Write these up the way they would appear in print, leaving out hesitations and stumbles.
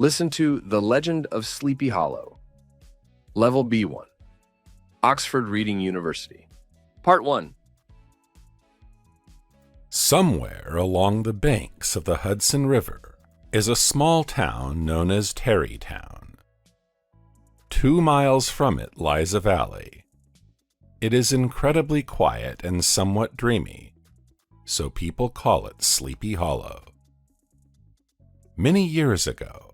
Listen to The Legend of Sleepy Hollow, Level B1, Oxford Reading University. Part 1. Somewhere along the banks of the Hudson River is a small town known as Tarrytown. 2 miles from it lies a valley. It is incredibly quiet and somewhat dreamy, so people call it Sleepy Hollow. Many years ago,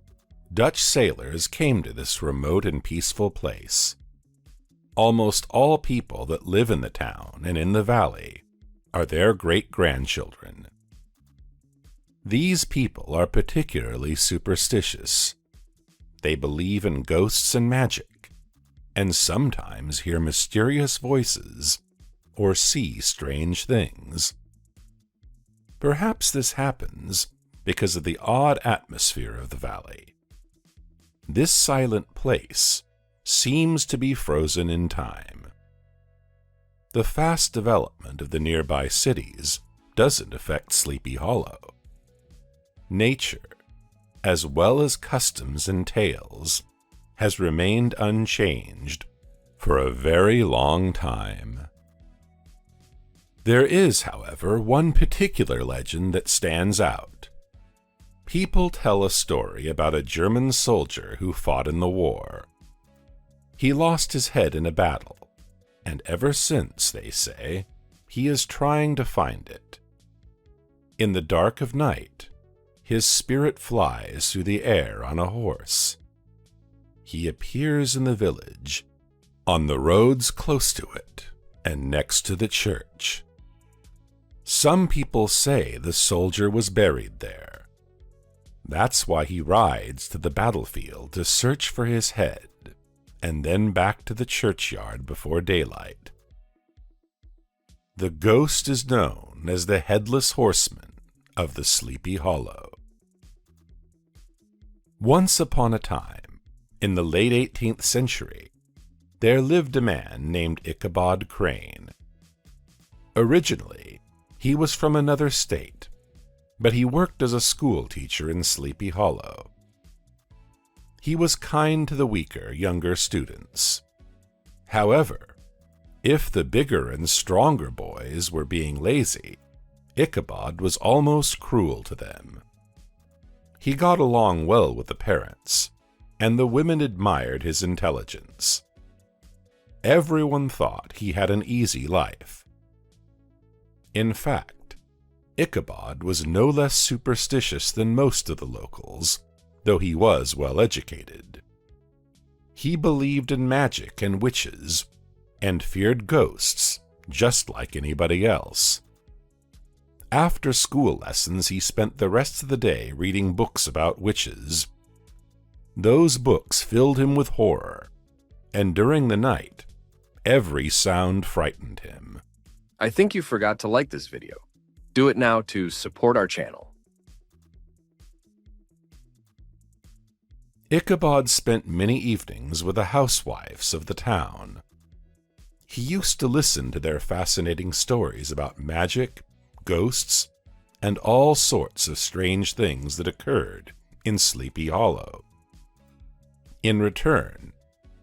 Dutch sailors came to this remote and peaceful place. Almost all people that live in the town and in the valley are their great-grandchildren. These people are particularly superstitious. They believe in ghosts and magic, and sometimes hear mysterious voices or see strange things. Perhaps this happens because of the odd atmosphere of the valley. This silent place seems to be frozen in time. The fast development of the nearby cities doesn't affect Sleepy Hollow. Nature, as well as customs and tales, has remained unchanged for a very long time. There is, however, one particular legend that stands out. People tell a story about a German soldier who fought in the war. He lost his head in a battle, and ever since, they say, he is trying to find it. In the dark of night, his spirit flies through the air on a horse. He appears in the village, on the roads close to it, and next to the church. Some people say the soldier was buried there. That's why he rides to the battlefield to search for his head, and then back to the churchyard before daylight. The ghost is known as the Headless Horseman of the Sleepy Hollow. Once upon a time, in the late 18th century, there lived a man named Ichabod Crane. Originally, he was from another state, but he worked as a school teacher in Sleepy Hollow. He was kind to the weaker, younger students. However, if the bigger and stronger boys were being lazy, Ichabod was almost cruel to them. He got along well with the parents, and the women admired his intelligence. Everyone thought he had an easy life. In fact, Ichabod was no less superstitious than most of the locals, though he was well educated. He believed in magic and witches, and feared ghosts just like anybody else. After school lessons, he spent the rest of the day reading books about witches. Those books filled him with horror, and during the night, every sound frightened him. I think you forgot to like this video. Do it now to support our channel. Ichabod spent many evenings with the housewives of the town. He used to listen to their fascinating stories about magic, ghosts, and all sorts of strange things that occurred in Sleepy Hollow. In return,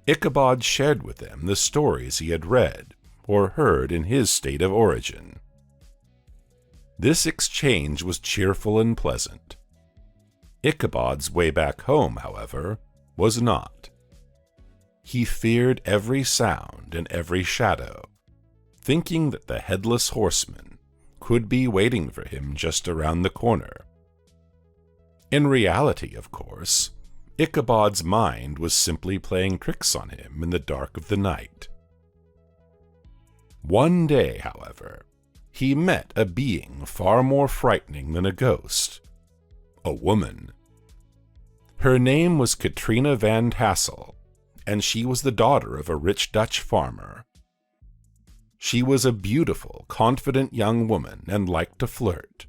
Ichabod shared with them the stories he had read or heard in his state of origin. This exchange was cheerful and pleasant. Ichabod's way back home, however, was not. He feared every sound and every shadow, thinking that the Headless Horseman could be waiting for him just around the corner. In reality, of course, Ichabod's mind was simply playing tricks on him in the dark of the night. One day, however, he met a being far more frightening than a ghost, a woman. Her name was Katrina Van Tassel, and she was the daughter of a rich Dutch farmer. She was a beautiful, confident young woman and liked to flirt.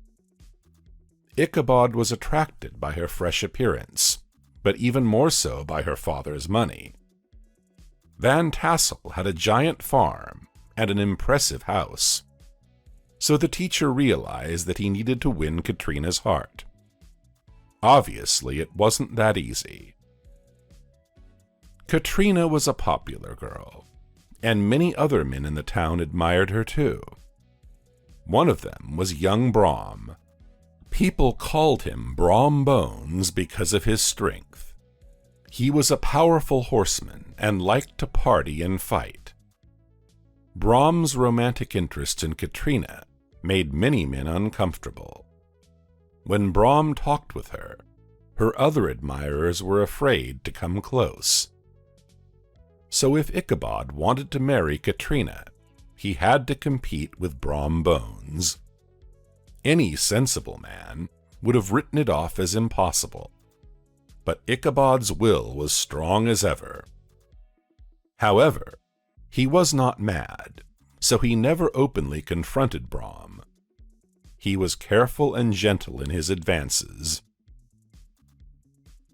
Ichabod was attracted by her fresh appearance, but even more so by her father's money. Van Tassel had a giant farm and an impressive house, so the teacher realized that he needed to win Katrina's heart. Obviously, it wasn't that easy. Katrina was a popular girl, and many other men in the town admired her too. One of them was young Brom. People called him Brom Bones because of his strength. He was a powerful horseman and liked to party and fight. Brom's romantic interest in Katrina made many men uncomfortable. When Brom talked with her, her other admirers were afraid to come close. So if Ichabod wanted to marry Katrina, he had to compete with Brom Bones. Any sensible man would have written it off as impossible, but Ichabod's will was strong as ever. However, he was not mad, so he never openly confronted Brom. He was careful and gentle in his advances.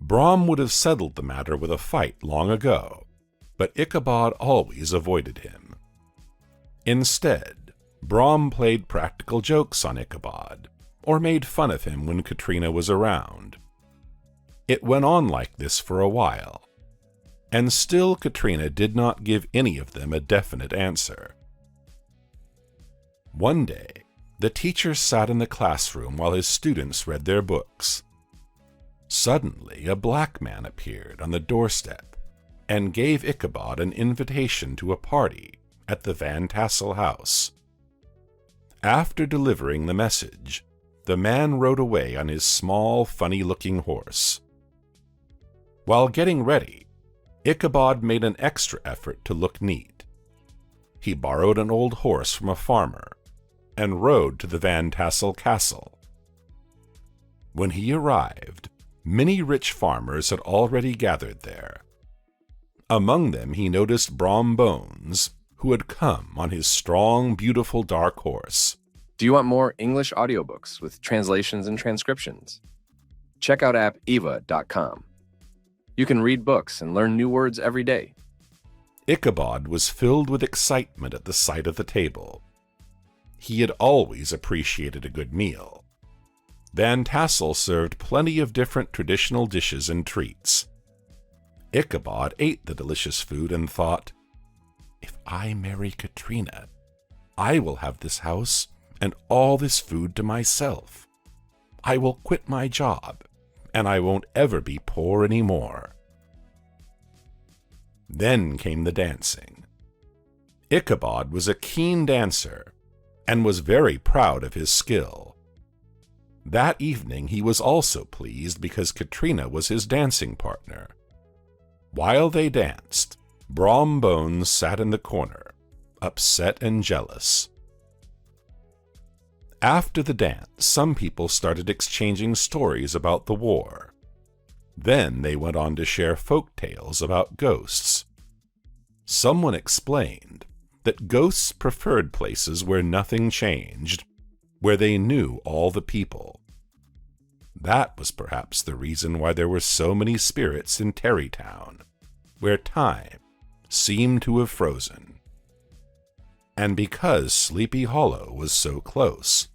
Brom would have settled the matter with a fight long ago, but Ichabod always avoided him. Instead, Brom played practical jokes on Ichabod, or made fun of him when Katrina was around. It went on like this for a while, and still Katrina did not give any of them a definite answer. One day, the teacher sat in the classroom while his students read their books. Suddenly, a black man appeared on the doorstep and gave Ichabod an invitation to a party at the Van Tassel house. After delivering the message, the man rode away on his small, funny-looking horse. While getting ready, Ichabod made an extra effort to look neat. He borrowed an old horse from a farmer and rode to the Van Tassel castle. When he arrived, many rich farmers had already gathered there. Among them he noticed Brom Bones, who had come on his strong, beautiful dark horse. Do you want more English audiobooks with translations and transcriptions? Check out app eva.com. You can read books and learn new words every day. Ichabod was filled with excitement at the sight of the table. He had always appreciated a good meal. Van Tassel served plenty of different traditional dishes and treats. Ichabod ate the delicious food and thought, "If I marry Katrina, I will have this house and all this food to myself. I will quit my job, and I won't ever be poor anymore." Then came the dancing. Ichabod was a keen dancer and was very proud of his skill. That evening he was also pleased because Katrina was his dancing partner. While they danced, Brom Bones sat in the corner, upset and jealous. After the dance, some people started exchanging stories about the war. Then they went on to share folk tales about ghosts. Someone explained that ghosts preferred places where nothing changed, where they knew all the people. That was perhaps the reason why there were so many spirits in Tarrytown, where time seemed to have frozen. And because Sleepy Hollow was so close,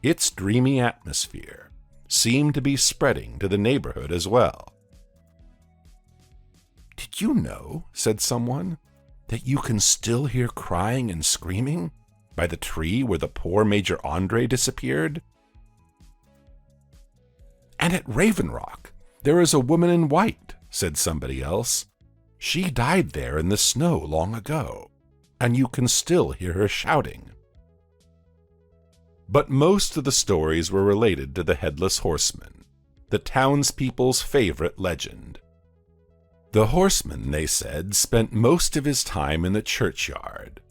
its dreamy atmosphere seemed to be spreading to the neighborhood as well. "Did you know," said someone, "that you can still hear crying and screaming by the tree where the poor Major Andre disappeared? And at Raven Rock, there is a woman in white," said somebody else. "She died there in the snow long ago, and you can still hear her shouting." But most of the stories were related to the Headless Horseman, the townspeople's favorite legend. The horseman, they said, spent most of his time in the churchyard.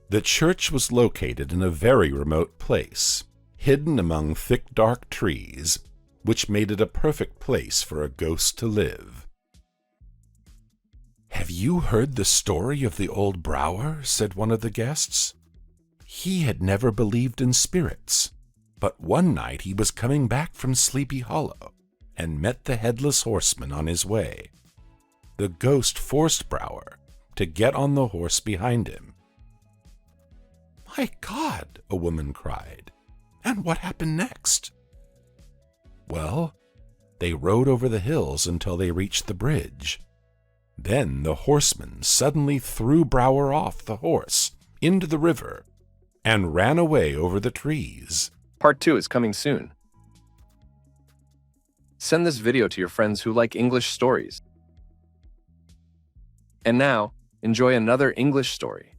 The church was located in a very remote place, hidden among thick dark trees, which made it a perfect place for a ghost to live. "Have you heard the story of the old Brower?" said one of the guests. He had never believed in spirits, but one night he was coming back from Sleepy Hollow and met the Headless Horseman on his way. The ghost forced Brower to get on the horse behind him. "My God!" a woman cried. "And what happened next?" "Well, They rode over the hills until they reached the bridge. Then the horseman suddenly threw Brower off the horse into the river and ran away over the trees. Part 2 is coming soon. Send this video to your friends who like English stories. And now, enjoy another English story.